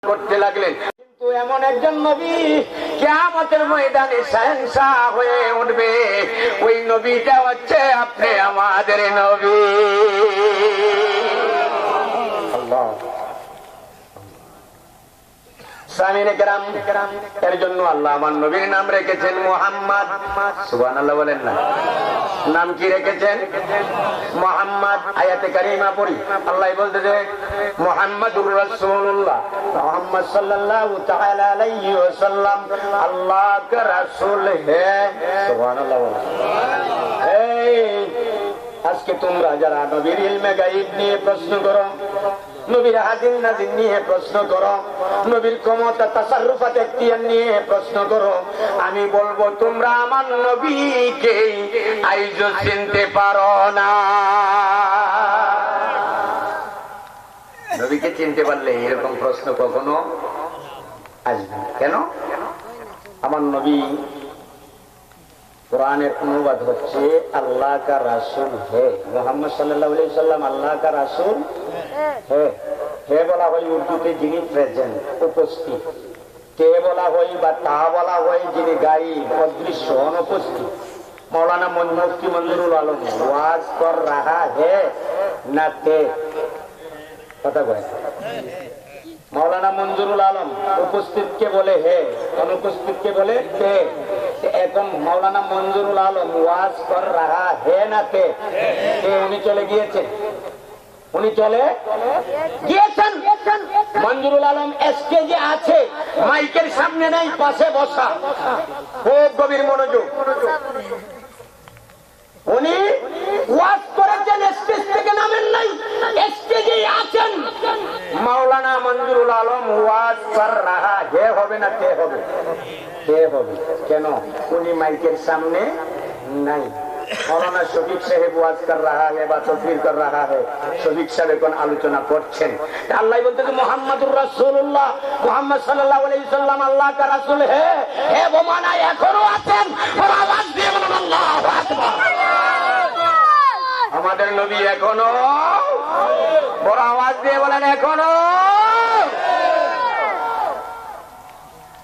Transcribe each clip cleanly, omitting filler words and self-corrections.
করতে লাগলেন। কিন্তু এমন একজন নবী কিয়ামতের ময়দানে শাহেনশাহ হয়ে উঠবে, ওই নবীটা হচ্ছে আপনি আমাদের নবী। আল্লাহ সামিনে কেরাম, এর জন্য আল্লাহ আমার নবীর নাম রেখেছেন মুহাম্মদ। সুবহানাল্লাহ বলেন না? নাম কি রেখেছেন? মুহাম্মদ। আয়াতে কারিমা পড়ি, আল্লাহ বলতেছে মুহাম্মাদুর রাসূলুল্লাহ, মুহাম্মদ সাল্লাল্লাহু তাআলা আলাইহি ওয়াসাল্লাম আল্লাহ কা রাসূল হ্যায়। সুবহানাল্লাহ বলেন। এই আজকে তোমরা যারা নবীর ইলমে গায়ব নিয়ে প্রশ্ন করো, নবীর হাদিস নাজিল নিয়ে প্রশ্ন করো, নবীর ক্ষমতা তাসাররুফাত এখতিয়ার নিয়ে প্রশ্ন করো, আমি বলবো তোমরা আমার নবীকে আইজো চিনতে পারো না। নবীকে চিনতে পারলে এরকম প্রশ্ন কখনো আসবে না। কেন? আমার নবী কোরআনের অনুবাদ হচ্ছে আল্লাহ কা রাসূল হে। মুহাম্মদ সাল্লাল্লাহু আলাইহি সাল্লাম আল্লাহ কা রাসূল হে। হে বলা হয় উর্দুতে যিনি প্রেজেন্ট, উপস্থিত। কে বলা হয় বা তা বলা হয় যিনি গায়েব, অদৃশ্য, অনুপস্থিত। মৌলানা মুফতি মঞ্জুরুল আলম ওয়াজ কর রাহা হে না তে? কথা কয় মৌলানা মঞ্জুরুল আলম উপস্থিতকে বলে হে, অনুপস্থিতকে বলে তে। এখন মৌলানা মঞ্জুরুল আলম ওয়াজ কর রাহা হে না তে? উনি চলে গিয়েছেন, উনি চলে গিয়েছেন। মঞ্জুরুল আলম স্টেজে আছে, মাইকের সামনে নেই, পাশে বসা। খুব গভীর মনোযোগ। উনি ওয়াজ করেছেন, স্টেজ থেকে নামেন নাই, স্টেজে আছেন। মাওলানা মঞ্জুরুল আলম ওয়াজ কর রাহা হে হবে না তে হবে? হে হবে। কেন? উনি মাইকের সামনে নাই। মৌলানা শফিক সাহেব ওয়াজ কর রাহা হে বা তকবীর কর রাহা হে, শফিক সাহেব এখন আলোচনা করছেন। আল্লাহ বলতেছে মুহাম্মাদুর রাসূলুল্লাহ, মুহাম্মদ সাল্লাল্লাহু আলাইহি সাল্লাম আল্লাহ কা রাসূল হে। হে বোমানা এখনো আছেন, আর আওয়াজ দিয়ে বলুন আল্লাহু আকবার। আমাদের নবী এখনো, বড় আওয়াজ দিয়ে বলেন এখনো।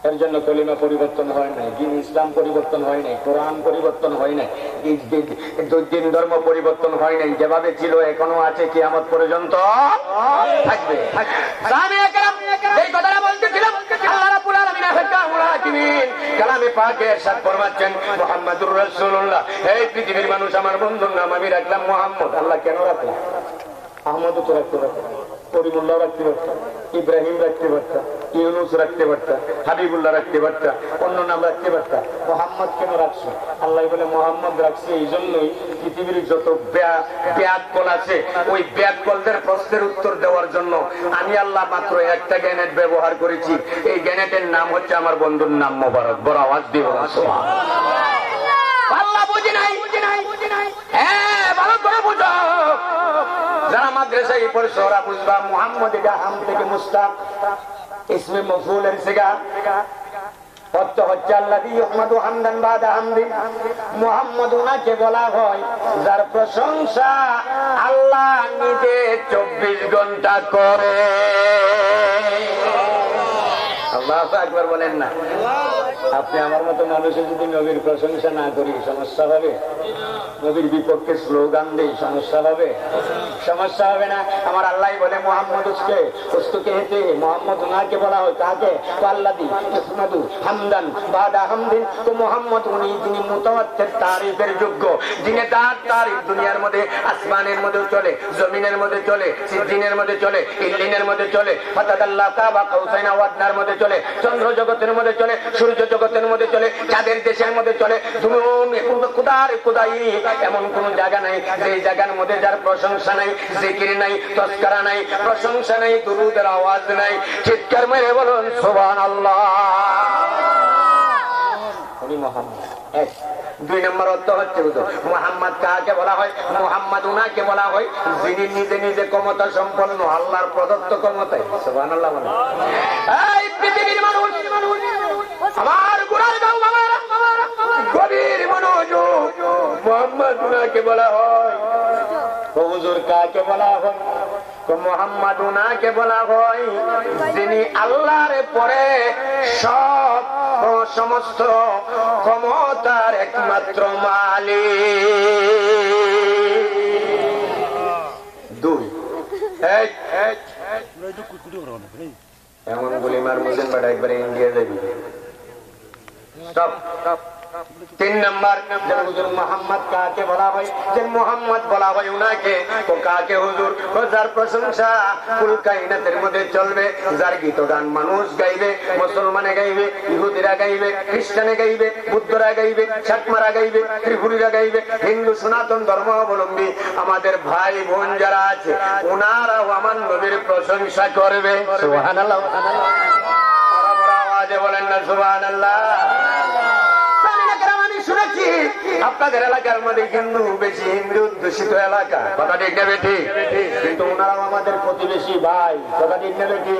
এর জন্য কলিমা পরিবর্তন হয় নাই, দিন ইসলাম পরিবর্তন হয় নাই, কোরআন পরিবর্তন হয় নাই, দিন ধর্ম পরিবর্তন হয় নাই। যেভাবে ছিল এখনো আছে, কিয়ামত পর্যন্ত থাকবে। এই কথাটা বলতেছিলাম, আল্লাহ রাব্বুল আলামিন কালামে পাকে ইরশাদ ফরমাচ্ছেন মুহাম্মাদুর রাসূলুল্লাহ। এই পৃথিবীর মানুষ আমার বন্ধুর নাম আমি রাখলাম মুহাম্মদ। আল্লাহ কেন রাখলাম? আহমদও তো রাখতে পারতাম, করিমুল্লাহ রাখতে পারতাম, ইব্রাহিম রাখতে পারতাম, ইউনুস রাখতে পারতাম, হাবিবুল্লাহ রাখতে পারতাম, অন্য নাম রাখতে পারতাম। মোহাম্মদ কেন রাখছো? আল্লাহ বলে মোহাম্মদ রাখছে এই জন্যই পৃথিবীর যত ব্যাকল আছে ওই ব্যাকলদের প্রশ্নের উত্তর দেওয়ার জন্য আমি আল্লাহ মাত্র একটা গ্যানেট ব্যবহার করেছি। এই গ্যানেটের নাম হচ্ছে আমার বন্ধুর নাম মোবারক। বড় আওয়াজ দিয়ে বলা আল্লাহ বুঝি নাই, হ্যাঁ ভালো করে বুঝো। যারা মাদ্রাসায় পড়ছে ওরা বুঝবা মুহাম্মদ এটা হাম থেকে মুস্তাক, ইসমে মফউলের সিগা। অর্থ হচ্ছে আল্লাযী ইউহমাদু হামদান বাদা হামদি। মুহাম্মদ ওনাকে বলা হয় যার প্রশংসা আল্লাহ নিজে 24 ঘন্টা করে। আল্লাহু আকবার বলেন না? আপনি আমার মতো মানুষের যদি নবীর প্রশংসা না করি সমস্যা হবে? নবীর বিপক্ষে স্লোগান দেই সমস্যা হবে? সমস্যা হবে না। আমার আল্লাহ বলে মুহাম্মদ উসকে হেতে মুহাম্মদ ওনাকে বলা হয় কাকে? আল্লাযী ইউহমাদু হামদান বাদা হামদিন। তো মুহাম্মদ উনি যিনি মুতাওয়াত্তির তারিফের যোগ্য, যিনি তার তারিফ দুনিয়ার মধ্যে আসমানের মধ্যে চলে, জমিনের মধ্যে চলে, সিদ্দিনের মধ্যে চলে, ইল্লিনের মধ্যে চলে, ফাতাদাল্লা কাবা কাউসাইনা ওয়াদনার মধ্যে চলে, চন্দ্র জগতের মধ্যে চলে, সূর্য জগতের মধ্যে চলে, চাঁদের দেশের মধ্যে চলে। খুদার খুদাই এমন কোন জায়গা নাই যে জায়গার মধ্যে যার প্রশংসা নাই, জিকির নাই, তসকারা নাই, প্রশংসা নাই, দুরূদের আওয়াজ নাই। চিৎকার মেরে বলুন সুবহানাল্লাহ। উনি মুহাম্মদ। এক। দুই নম্বর অর্থ হচ্ছে মুহাম্মদ কাকে বলা হয়? মুহাম্মদ উনাকে বলা হয় যিনি নিজে নিজে ক্ষমতা সম্পন্ন, আল্লাহর প্রদত্ত ক্ষমতায়। সুবহানাল্লাহ বলেন। এই পৃথিবীর মানুষ, আমার গুনার গাও বাবারা, গভীর মনোযোগ। মুহাম্মদ উনাকে বলা হয়। হুজুর কাকে বলা হয়? মুহাম্মদ উনাকে বলা হয় যিনি আল্লাহর পরে সমস্ত ক্ষমতার একমাত্র মালিক। দুই, এমন গুলি মার মুসলিম বাড়া একবারে ইন্ডিয়া যাবি। তিন নম্বর, মোহাম্মদ কাকে বলা হয়? যে মোহাম্মদ বলা হয় উনাকে, ও কাকে? হুজুর, ও যার প্রশংসা কুল কায়নাতের মধ্যে চলবে, যার গীত গান মানুষ গাইবে, মুসলমানে গাইবে, ইহুদিরা গাইবে, খ্রিস্টানে গাইবে, বুদ্ধরা গাইবে, চাকমারা গাইবে, ত্রিপুরীরা গাইবে, হিন্দু সনাতন ধর্ম অবলম্বী আমাদের ভাই বোন যারা আছে ওনারাও আমার নবীর প্রশংসা করবে। সুবহানাল্লাহ, আওয়াজে বলেন না সুবহানাল্লাহ। শুনেছি আপনাদের এলাকার মধ্যে হিন্দু বেশি, হিন্দু দূষিত এলাকা, কথা ঠিক না বেটি? কিন্তু ওনারাও আমাদের প্রতিবেশী ভাই, কথা ঠিক না বেটি?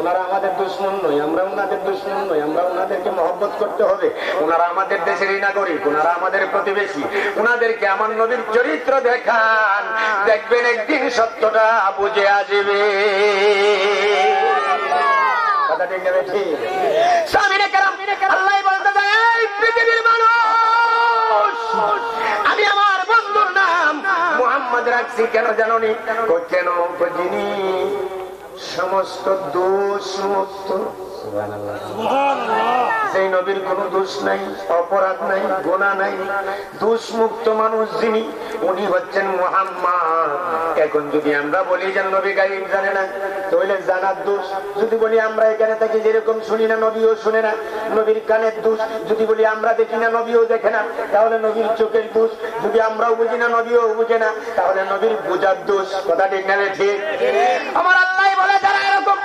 ওনারা আমাদের দুশ্মন নয়, আমরা ওনাদের দুশ্মন নই, আমরা ওনাদেরকে মহব্বত করতে হবে। ওনারা আমাদের দেশেরই নাগরিক, ওনারা আমাদের প্রতিবেশী। ওনাদেরকে আমার নবীর চরিত্র দেখান, দেখবেন একদিন সত্যটা বুঝে আসবে। কথা ঠিক না বেটি? সামিনে কেরাম আল্লাহ বলতে দেয়, পৃথিবীর মানুষ আমি আমার বন্ধুর নাম মুহাম্মদ রাখছি কেন জানোনি? কেন? যিনি সমস্ত দোষ মুক্ত। সেই নবীর কোন দোষ নাই, অপরাধ নাই, গুনাহ নাই, দোষ মুক্ত মানুষ যিনি, উনি হচ্ছেন মুহাম্মদ। এখন যদি আমরা বলি যে নবী গায়েব জানে না, তাহলে জানার দোষ। যদি বলি আমরা এখানে থাকি যেরকম শুনি না, নবীও শুনে না, নবীর কানের দোষ। যদি বলি আমরা দেখি না, নবীও দেখে না, তাহলে নবীর চোখের দোষ। যদি আমরাও বুঝি না, নবীও বুঝে না, তাহলে নবীর বুঝার দোষ। কথা ঠিক না ঠিক? আমার আল্লাহ বলে যারা এরকম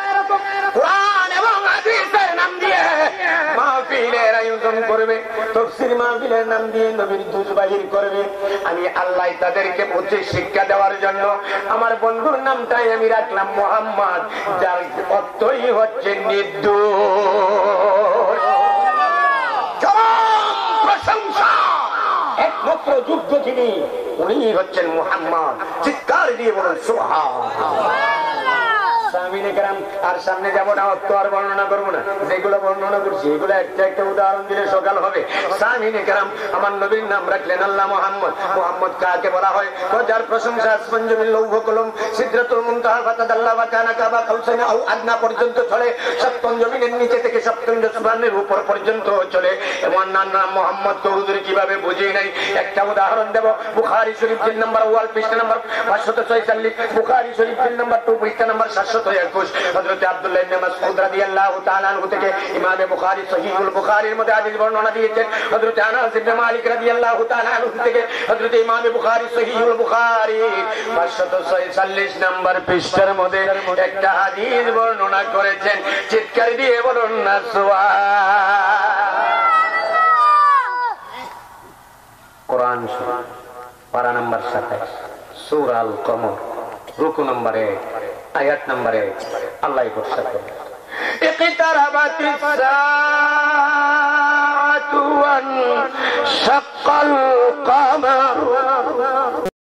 কোরআন এবং হাদিসের নাম দিয়ে মাহফিলের আয়োজন করবে, তাফসীর মাহফিলের নাম দিয়ে নবীর দোষ বাহির করবে, আমি আল্লাহ তাদেরকে উচিত শিক্ষা দেওয়ার জন্য আমার বন্ধুর নামটাই আমি রাখলাম মুহাম্মদ, যার অর্থই হচ্ছে নির্দোষ। প্রশংসা একমাত্র যোগ্য যিনি, উনি হচ্ছেন মুহাম্মদ। চিৎকার দিয়ে বলুন সুবহানাল্লাহ। আর সামনে যাবো না, অর্থ আর বর্ণনা করবো না, যেগুলো বর্ণনা করছি এগুলো একটা একটা উদাহরণ দিলে সকাল হবে। সামিনে কেরাম আমার নবীর নাম রাখলেন আল্লাহ মুহাম্মদ। মুহাম্মদ কাকে বলা হয়? যার প্রশংসা আসমান জমিন লৌহ কলম সিদরাতুল মুনতাহা ফাতাদাল্লা ওয়া কানা কাবা কাউসাইন আও আদনা পর্যন্ত চলে, সপ্তম জমিনের নিচে থেকে সপ্তম আসমানের উপর পর্যন্ত চলে। এমন নাম মুহাম্মদ তো হুজুর কিভাবে বুঝি নাই, একটা উদাহরণ দেব। বুখারী শরীফ জিলদ নাম্বার 1 পৃষ্ঠা নাম্বার 546, বুখারী শরীফ জিলদ নাম্বার 2 পৃষ্ঠা নাম্বার 721, হযরত আব্দুল্লাহ ইবনে মাসউদ রাদিয়াল্লাহু তাআলা আনহু থেকে ইমাম বুখারী সহিহুল বুখারীর মধ্যে হাদিস বর্ণনা দিয়েছেন। হযরত আনাস ইবনে মালিক রাদিয়াল্লাহু তাআলা আনহু থেকে হযরত ইমাম বুখারী সহিহুল বুখারী 546 নম্বর পৃষ্ঠার মধ্যে একটা হাদিস বর্ণনা করেছেন। চিৎকার দিয়ে বলুন না সুবহানাল্লাহ। কোরআন পারা নাম্বার 27, সূরা আল কমর, রুকু নম্বর 1, আয়াত নম্বর 1, আল্লাহ ঘোষণা করেন, ইকতারাবাতিস সাআতু ওয়ান শাক্কাল কমর